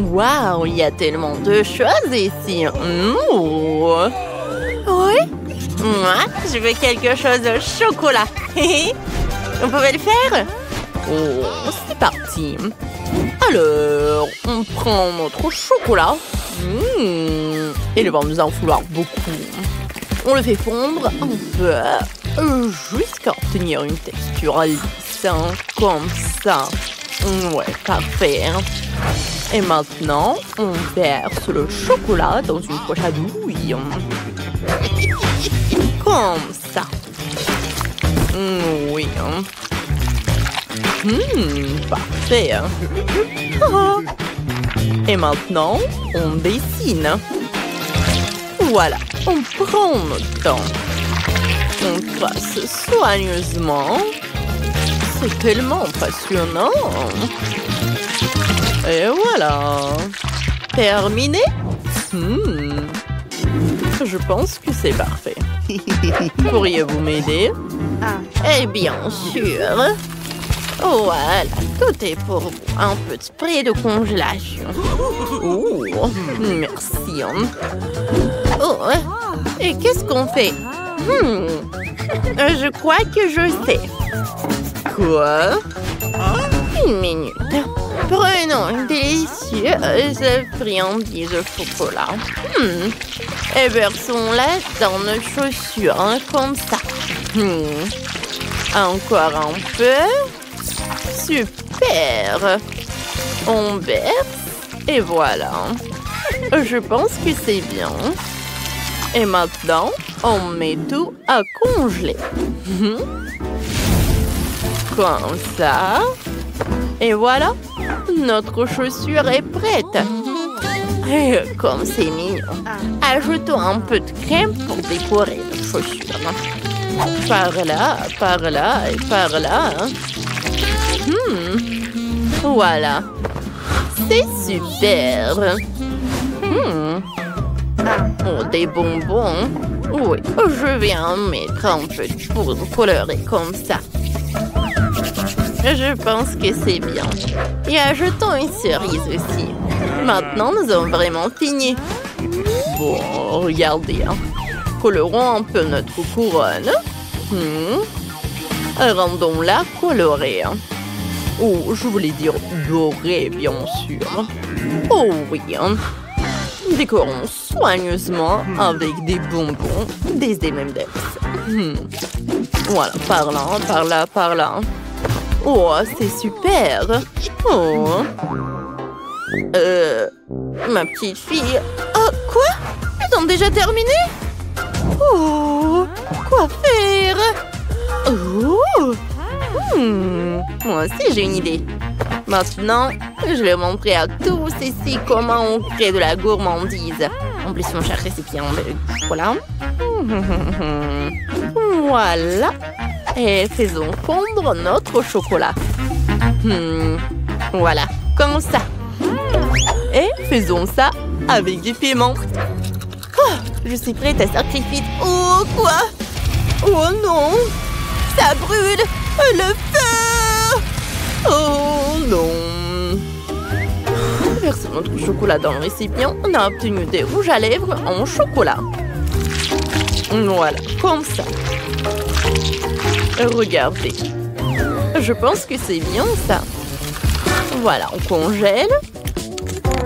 Waouh, il y a tellement de choses ici. Oui? Moi, je veux quelque chose au chocolat. On pouvait le faire? Oh, c'est parti. Alors, on prend notre chocolat. Il va nous en falloir beaucoup. On le fait fondre un peu jusqu'à obtenir une texture lisse, comme ça. Ouais, parfait. Et maintenant, on verse le chocolat dans une poche à douille. Comme ça. Oui. Parfait. Et maintenant, on dessine. Voilà, on prend notre temps. On trace soigneusement. C'est tellement passionnant. Et voilà. Terminé? Je pense que c'est parfait. Pourriez-vous m'aider? Eh bien sûr. Voilà, tout est pour vous. Un peu de spray de congélation. Oh, merci. Oh, et qu'est-ce qu'on fait? Je crois que je sais. Quoi? Une minute. Prenons une délicieuse friandise au chocolat. Et versons-la dans nos chaussures, comme ça. Encore un peu. Super. On verse et voilà. Je pense que c'est bien. Et maintenant, on met tout à congeler. Comme ça. Et voilà, notre chaussure est prête. Et comme c'est mignon. Ajoutons un peu de crème pour décorer notre chaussure. Par là et par là. Voilà. C'est super. Oh, des bonbons. Oui, je vais en mettre un peu de poudre colorée comme ça. Je pense que c'est bien. Et ajoutons une cerise aussi. Maintenant, nous avons vraiment fini. Bon, regardez. Colorons un peu notre couronne. Rendons-la colorée. Oh, je voulais dire dorée, bien sûr. Oh oui. Décorons soigneusement avec des bonbons, des M&M's. Voilà, par là, par là, par là. Oh, c'est super. Oh. Ma petite fille. Oh, quoi? Ils ont déjà terminé? Oh, quoi faire? Oh. Moi aussi, j'ai une idée. Maintenant, je vais montrer à tous ici comment on crée de la gourmandise. Emplissons chaque récipient de chocolat. Voilà. Et faisons fondre notre chocolat. Voilà, comme ça. Et faisons ça avec du piment. Oh, je suis prête à sacrifier. Oh, quoi? Oh non! Ça brûle! Le feu! Oh non! Versons notre chocolat dans le récipient. On a obtenu des rouges à lèvres en chocolat. Voilà, comme ça. Regardez. Je pense que c'est bien ça. Voilà, on congèle.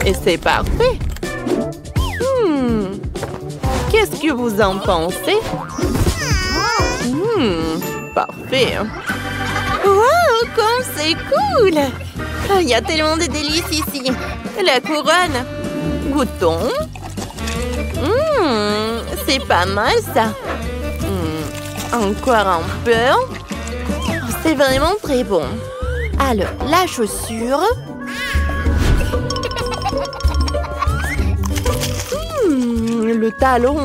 Et c'est parfait. Qu'est-ce que vous en pensez? Parfait. Wow, comme c'est cool! Il y a tellement de délices ici. La couronne. Goûtons. C'est pas mal ça. Encore un peu. C'est vraiment très bon. Alors, la chaussure. Le talon.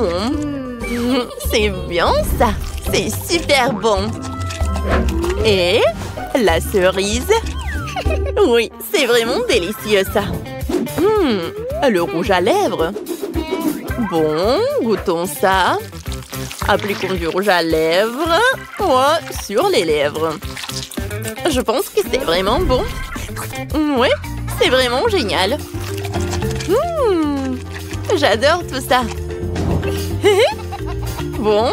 C'est bien ça. C'est super bon. Et la cerise. Oui, c'est vraiment délicieux ça. Le rouge à lèvres. Bon, goûtons ça. Appliquons du rouge à lèvres. Sur les lèvres. Je pense que c'est vraiment bon. Oui, c'est vraiment génial. J'adore tout ça. Bon,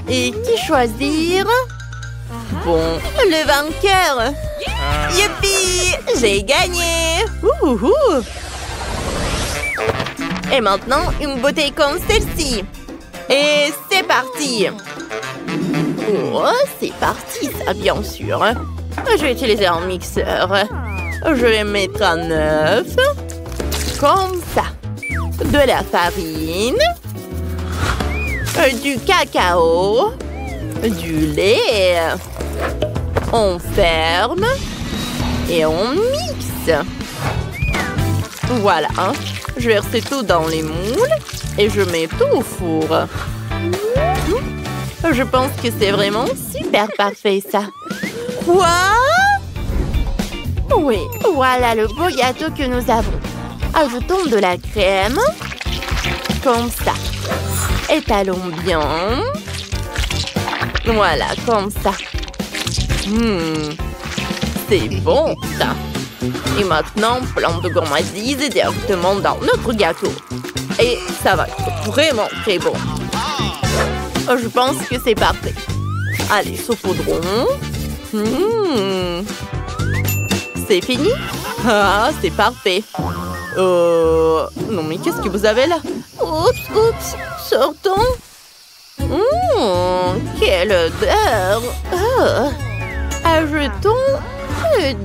et qui choisir? Bon, le vainqueur. Youpi! J'ai gagné! Ouhou! Et maintenant, une bouteille comme celle-ci. Et c'est parti! Oh, c'est parti ça, bien sûr. Je vais utiliser un mixeur. Je vais mettre à 9. Comme ça. De la farine. Du cacao. Du lait. On ferme. Et on mixe. Voilà. Je verse tout dans les moules. Et je mets tout au four. Je pense que c'est vraiment super parfait, ça. Quoi? Oui, voilà le beau gâteau que nous avons. Ajoutons de la crème. Comme ça. Étalons bien. Voilà, comme ça. C'est bon, ça. Et maintenant, plein de gourmandise directement dans notre gâteau. Et ça va être vraiment très bon. Je pense que c'est parfait. Allez, saupoudrons. C'est fini? Ah, c'est parfait. Non, mais qu'est-ce que vous avez là? Oups, sortons. Quelle odeur. Ajoutons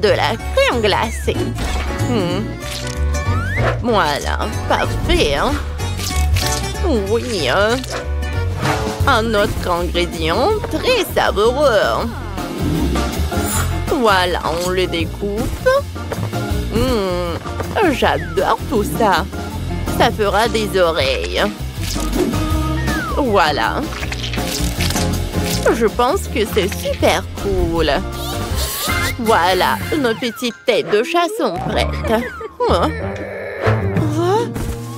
de la crème glacée. Voilà, parfait. Hein? Oui. Un autre ingrédient très savoureux. Voilà, on le découpe. J'adore tout ça. Ça fera des oreilles. Voilà. Je pense que c'est super cool. Voilà, nos petites têtes de chat sont prêtes.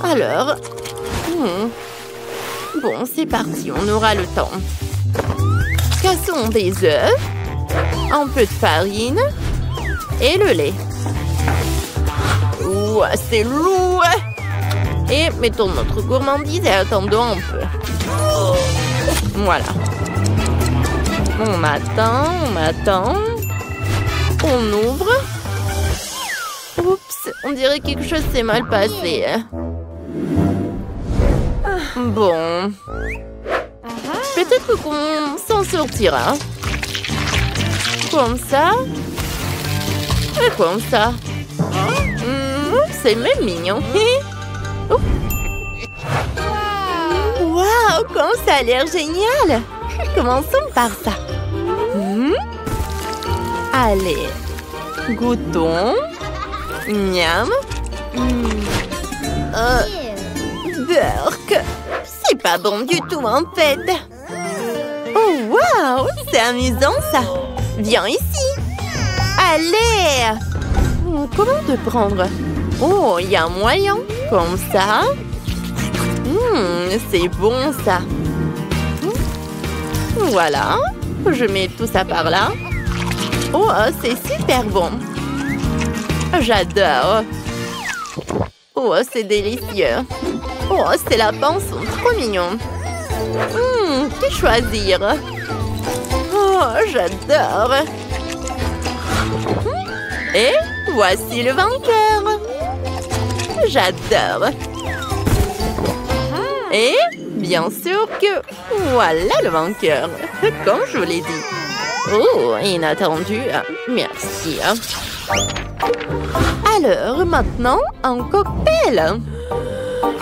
Alors... Bon, c'est parti, on aura le temps. Cassons des œufs, un peu de farine et le lait. C'est lourd. Et mettons notre gourmandise et attendons un peu. Voilà. On attend. On ouvre. Oups, on dirait que quelque chose s'est mal passé. Bon. Peut-être qu'on s'en sortira. Comme ça. Et comme ça. C'est même mignon. Waouh, comme ça a l'air génial. Commençons par ça. Allez. Goûtons. Miam. Burk. C'est pas bon du tout, en fait. Oh, waouh, c'est amusant, ça. Viens ici. Allez. Comment te prendre? Oh, il y a un moyen. Comme ça. C'est bon, ça. Voilà. Je mets tout ça par là. Oh, c'est super bon. J'adore. Oh, c'est délicieux. Oh, ces lapins sont trop mignons. Que choisir? Oh, j'adore. Et voici le vainqueur. J'adore. Et bien sûr que voilà le vainqueur. Comme je vous l'ai dit. Oh, inattendu. Merci. Alors, maintenant, un cocktail.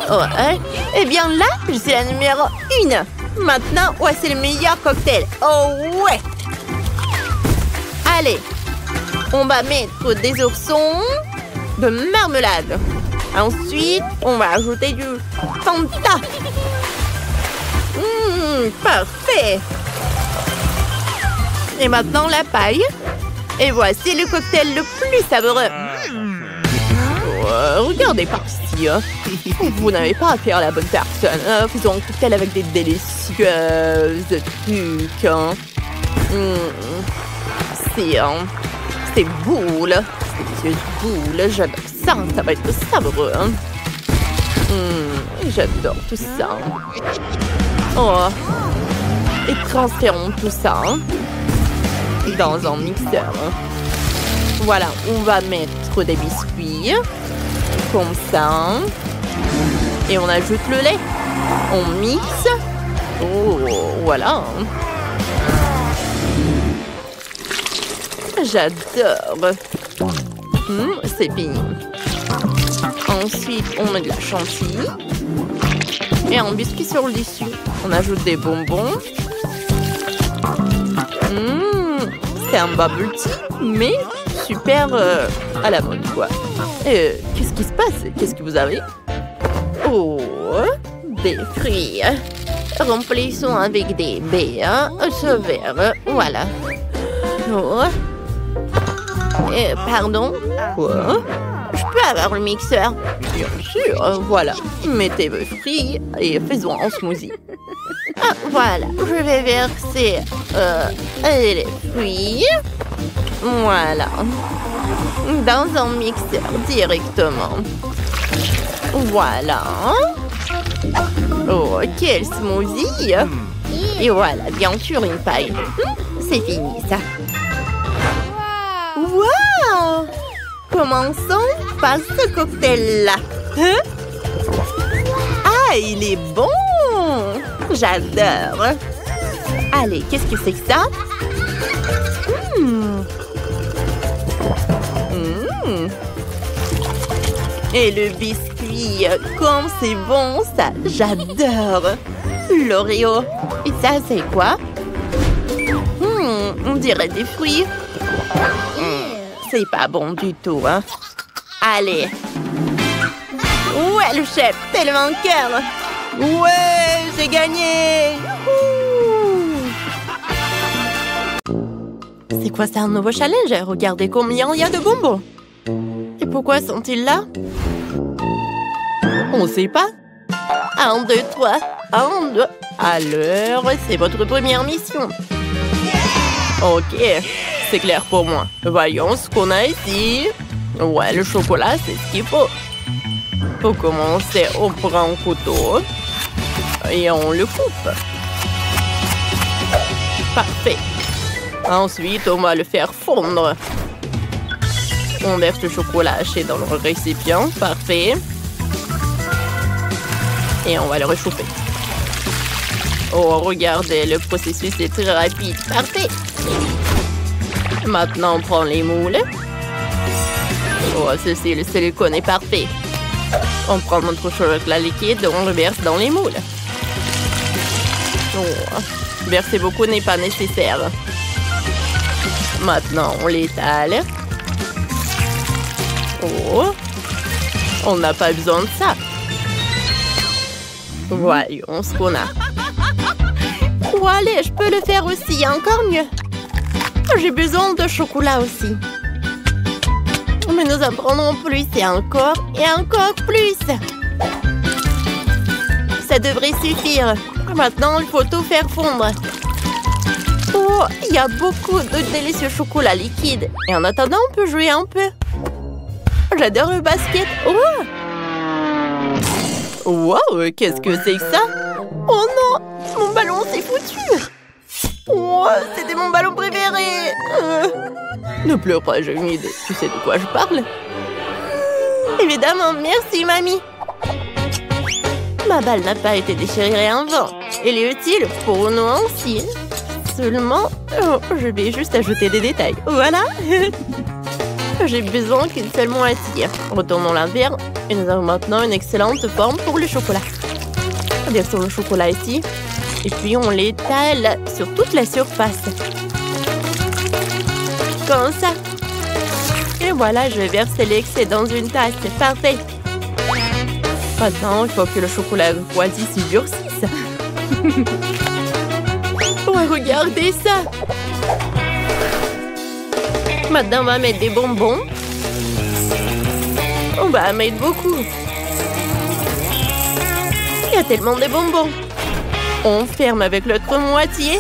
Ouais. Eh bien là, je suis la numéro 1. Maintenant, voici le meilleur cocktail. Oh ouais. Allez. On va mettre des oursons de marmelade. Ensuite, on va ajouter du Fanta. Parfait. Et maintenant, la paille. Et voici le cocktail le plus savoureux. Regardez par ici. Vous n'avez pas affaire à la bonne personne. Faisons un cocktail avec des délicieuses trucs. C'est boule. C'est délicieuses boules. J'adore ça. Ça va être savoureux. J'adore tout ça. Oh. Et transférons tout ça dans un mixeur. Voilà, on va mettre des biscuits. Comme ça. Et on ajoute le lait. On mixe. Oh, voilà. J'adore. C'est fini. Ensuite, on met de la chantilly. Et un biscuit sur le dessus. On ajoute des bonbons. C'est un bubble tea, mais super à la mode, quoi. Qu'est-ce qui se passe? Qu'est-ce que vous avez? Oh, des fruits. Remplissons avec des baies. Ce verre, voilà. Oh. Pardon? Quoi? Je peux avoir le mixeur? Bien sûr, voilà. Mettez vos fruits et faisons un smoothie. Ah, voilà, je vais verser les fruits. Voilà. Dans un mixeur directement. Voilà. Oh, quel smoothie! Et voilà, bien sûr, une paille. C'est fini, ça. Wow! Commençons par ce cocktail-là. Ah, il est bon! J'adore. Allez, qu'est-ce que c'est que ça? Et le biscuit, comme c'est bon, ça, j'adore. L'Oreo. Et ça, c'est quoi? On dirait des fruits. C'est pas bon du tout, hein. Allez. Ouais, le chef, tellement cœur. Ouais, j'ai gagné. C'est quoi, c'est un nouveau challenge? Regardez combien il y a de bonbons. Et pourquoi sont-ils là? On sait pas. 1, 2, 3. 1, 2. Alors, c'est votre première mission. Ok, c'est clair pour moi. Voyons ce qu'on a ici. Ouais, le chocolat, c'est ce qu'il faut. Pour commencer, on prend un couteau et on le coupe. Parfait. Ensuite, on va le faire fondre. On verse le chocolat haché dans le récipient. Parfait. Et on va le réchauffer. Oh, regardez, le processus est très rapide. Parfait. Maintenant, on prend les moules. Oh, ceci, le silicone est parfait. On prend notre chocolat liquide et on le verse dans les moules. Oh, verser beaucoup n'est pas nécessaire. Maintenant, on l'étale. Oh, on n'a pas besoin de ça. Voyons ce qu'on a. Oh, allez, je peux le faire aussi, encore mieux. J'ai besoin de chocolat aussi. Mais nous en prendrons plus et encore plus. Ça devrait suffire. Maintenant, il faut tout faire fondre. Oh, il y a beaucoup de délicieux chocolat liquide. Et en attendant, on peut jouer un peu. J'adore le basket. Oh! Wow, qu'est-ce que c'est que ça? Oh non, mon ballon s'est foutu. Oh, c'était mon ballon préféré. Ne pleure pas, j'ai une idée. Tu sais de quoi je parle? Évidemment, merci, mamie. Ma balle n'a pas été déchirée en vent. Elle est utile pour nous aussi. Seulement, je vais juste ajouter des détails. Voilà. J'ai besoin qu'une seule moitié. Retournons la verre et nous avons maintenant une excellente forme pour le chocolat. Versons le chocolat ici. Et puis on l'étale sur toute la surface. Comme ça. Et voilà, je verse l'excès dans une tasse. C'est parfait. Maintenant, il faut que le chocolat refroidisse et durcisse. Oh, regardez ça. Maintenant, on va mettre des bonbons. On va en mettre beaucoup. Il y a tellement de bonbons. On ferme avec l'autre moitié.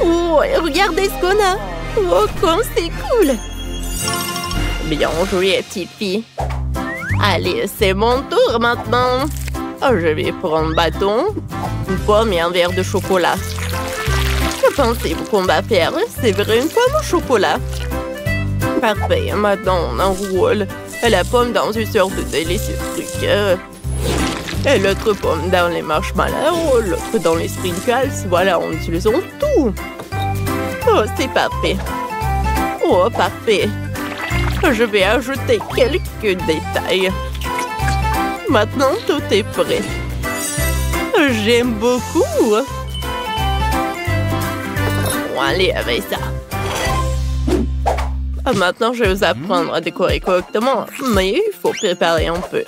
Oh, regardez ce qu'on a. Oh, comme c'est cool. Bien joué, petite fille. Allez, c'est mon tour maintenant. Oh, je vais prendre un bâton, une pomme et un verre de chocolat. Que pensez-vous qu'on va faire? C'est vrai, une pomme au chocolat? Parfait, maintenant on enroule la pomme dans une sorte de délicieux truc. Et l'autre pomme dans les marshmallows, l'autre dans les sprinkles. Voilà, on utilise tout. Oh, c'est parfait. Oh, parfait. Je vais ajouter quelques détails. Maintenant, tout est prêt. J'aime beaucoup. Bon, allez, avec ça. Maintenant, je vais vous apprendre à décorer correctement, mais il faut préparer un peu.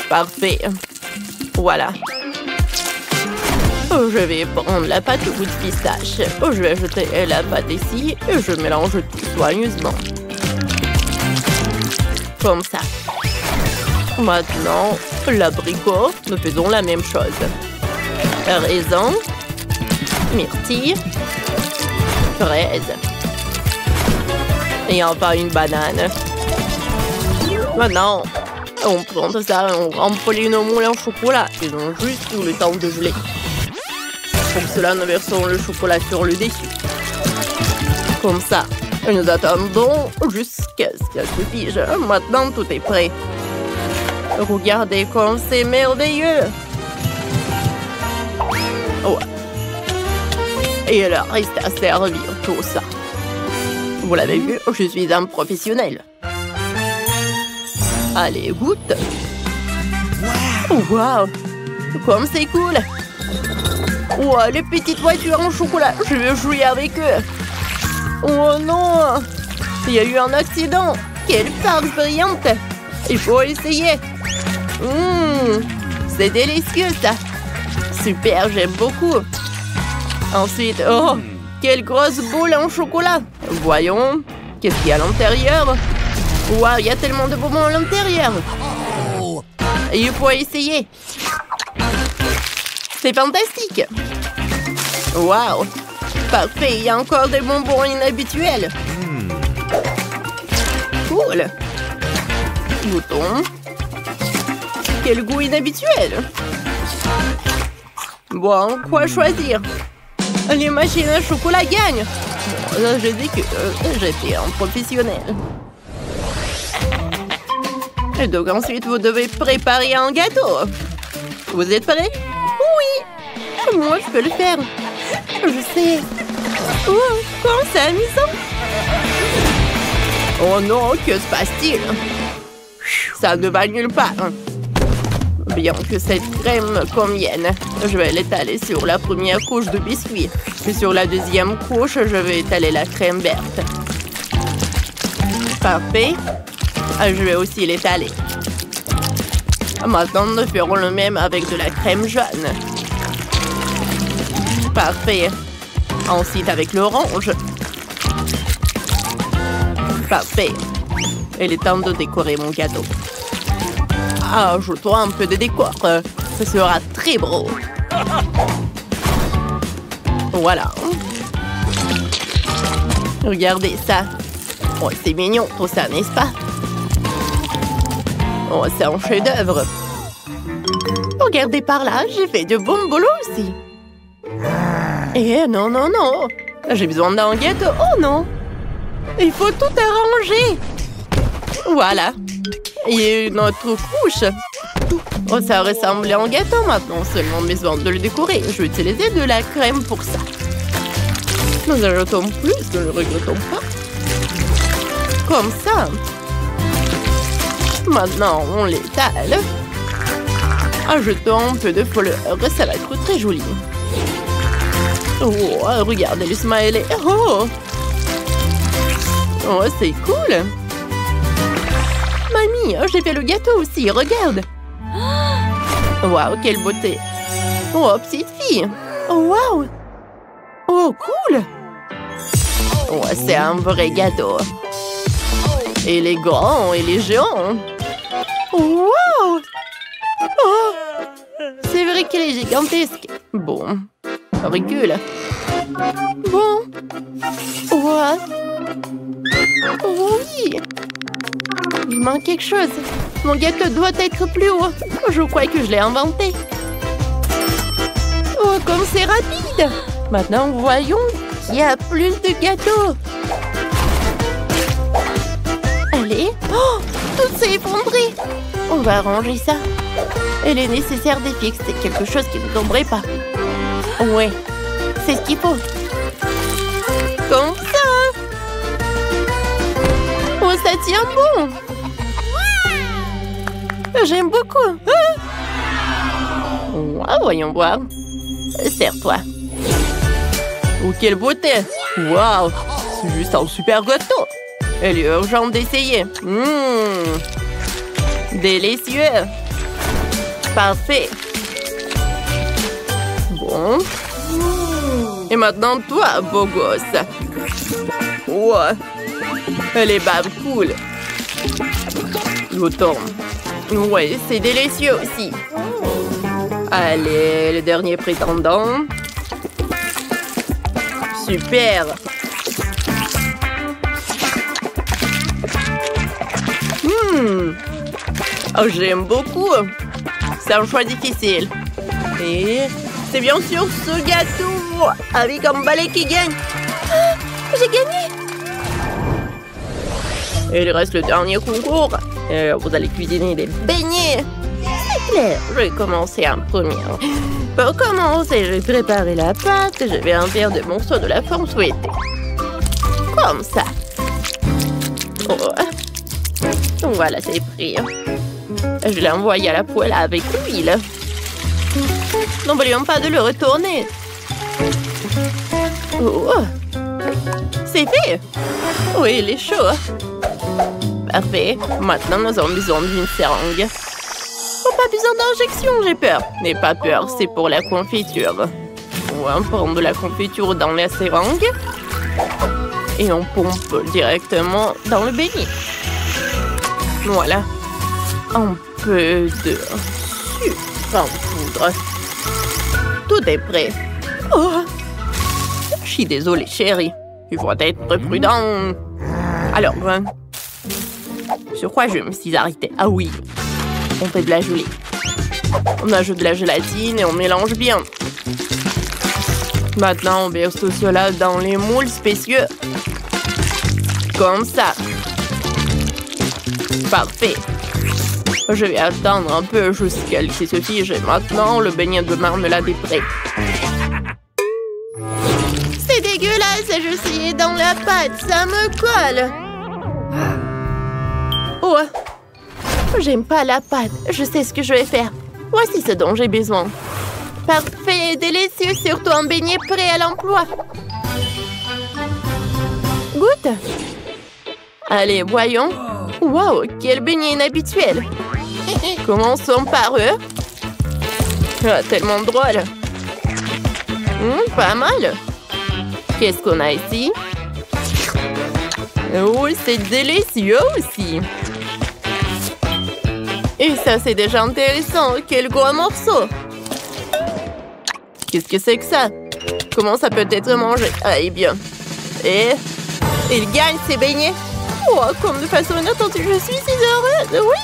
Parfait. Voilà. Je vais prendre la pâte au goût de pistache. Je vais ajouter la pâte ici et je mélange tout soigneusement. Comme ça. Maintenant, l'abricot, nous faisons la même chose. Raisin, myrtille, fraise. Et enfin une banane. Maintenant, on prend tout ça et on remplit nos moules en chocolat. Ils ont juste tout le temps de geler. Pour cela, nous versons le chocolat sur le dessus. Comme ça. Et nous attendons jusqu'à ce qu'elle se fige. Maintenant, tout est prêt. Regardez comme c'est merveilleux. Ouais. Et il reste à servir tout ça. Vous l'avez vu, je suis un professionnel. Allez, goûte. Wow. Comme c'est cool. Wow, les petites voitures en chocolat. Je vais jouer avec eux. Oh non. Il y a eu un accident. Quelle farce brillante. Il faut essayer. C'est délicieux, ça. Super, j'aime beaucoup. Ensuite, oh, quelle grosse boule en chocolat. Voyons, qu'est-ce qu'il y a à l'intérieur? Waouh, il y a tellement de bonbons à l'intérieur. Il faut essayer. C'est fantastique. Waouh, parfait, il y a encore des bonbons inhabituels. Cool. Goûtons. Quel goût inhabituel. Bon, quoi choisir? Les machines à chocolat gagnent. Bon, là, je dis que j'étais un professionnel. Et donc ensuite, vous devez préparer un gâteau. Vous êtes prêts? Oui. Moi, je peux le faire. Je sais. Oh, comment c'est amusant. Oh non, que se passe-t-il? Ça ne va nulle part. Bien que cette crème convienne, je vais l'étaler sur la première couche de biscuit. Et sur la deuxième couche, je vais étaler la crème verte. Parfait. Je vais aussi l'étaler. Maintenant, nous ferons le même avec de la crème jaune. Parfait. Ensuite, avec l'orange. Parfait. Il est temps de décorer mon gâteau. Ajoutons un peu de décor. Ce sera très beau. Voilà. Regardez ça. Oh, c'est mignon tout ça, n'est-ce pas? Oh, c'est un chef-d'œuvre. Regardez par là, j'ai fait de bons boulots aussi. Eh non, non, non. J'ai besoin d'un gâteau. Oh non. Il faut tout arranger. Voilà. Il y a une autre couche. Oh, ça ressemble à un gâteau maintenant. Seulement besoin de le décorer. Je vais utiliser de la crème pour ça. Nous ajoutons plus, ne le regrettons pas. Comme ça. Maintenant, on l'étale. Ajoutons un peu de fleurs. Ça va être très joli. Oh, regardez le smiley. Oh, oh c'est cool. Mamie, j'ai fait le gâteau aussi, regarde. Waouh, quelle beauté. Oh, petite fille. Oh, waouh. Oh, cool. Oh, c'est un vrai gâteau. Il est grand, il est géant. Wow. Oh, c'est vrai qu'il est gigantesque. Bon, recule. Bon. Ouais. Oui. Il manque quelque chose. Mon gâteau doit être plus haut. Je crois que je l'ai inventé. Oh, comme c'est rapide! Maintenant, voyons qui a plus de gâteaux. Allez. Oh, tout s'est effondré. On va ranger ça. Il est nécessaire de fixer quelque chose qui ne tomberait pas. Ouais, c'est ce qu'il faut. Comme ça. Oh, ça tient bon. J'aime beaucoup. Voyons voir. Serre-toi. Oh, quelle beauté! Waouh! C'est juste un super gâteau! Il est urgent d'essayer. Délicieux! Parfait! Bon. Et maintenant, toi, beau gosse. Ouais. Les babes cool. Je tourne. Ouais, c'est délicieux aussi. Allez, le dernier prétendant. Super. Oh, j'aime beaucoup. C'est un choix difficile. Et c'est bien sûr ce gâteau avec un balai qui gagne. Ah, j'ai gagné. Et il reste le dernier concours. Vous allez cuisiner des beignets. C'est clair, je vais commencer en premier. Pour commencer, je vais préparer la pâte. Je vais en faire des morceaux de la forme souhaitée. Comme ça. Oh. Voilà, c'est pris. Je l'ai envoyé à la poêle avec l'huile. N'oublions pas de le retourner. Oh. C'est fait. Oui, il est chaud. Parfait. Maintenant, nous avons besoin d'une seringue. Oh, pas besoin d'injection, j'ai peur. N'aie pas peur, c'est pour la confiture. On prend de la confiture dans la seringue. Et on pompe directement dans le beignet. Voilà. Un peu de sucre en poudre. Tout est prêt. Oh. Je suis désolée, chérie. Il faut être prudent. Alors, sur quoi je me suis arrêtée? Ah oui, on fait de la gelée. On ajoute de la gélatine et on mélange bien. Maintenant, on verse tout cela dans les moules spécieux. Comme ça. Parfait. Je vais attendre un peu jusqu'à laisser se fige. Et maintenant, le beignet de marmelade est prêt. C'est dégueulasse, je suis dans la pâte, ça me colle. Oh, j'aime pas la pâte, je sais ce que je vais faire. Voici ce dont j'ai besoin. Parfait, délicieux, surtout un beignet prêt à l'emploi. Goûte. Allez, voyons. Waouh, quel beignet inhabituel. Commençons par eux. Ah, tellement drôle. Pas mal. Qu'est-ce qu'on a ici? Oh, c'est délicieux aussi. Et ça, c'est déjà intéressant. Quel gros morceau. Qu'est-ce que c'est que ça? Comment ça peut être mangé? Ah, eh bien. Et il gagne ses beignets. Oh, comme de façon inattendue, je suis si heureuse. Oui.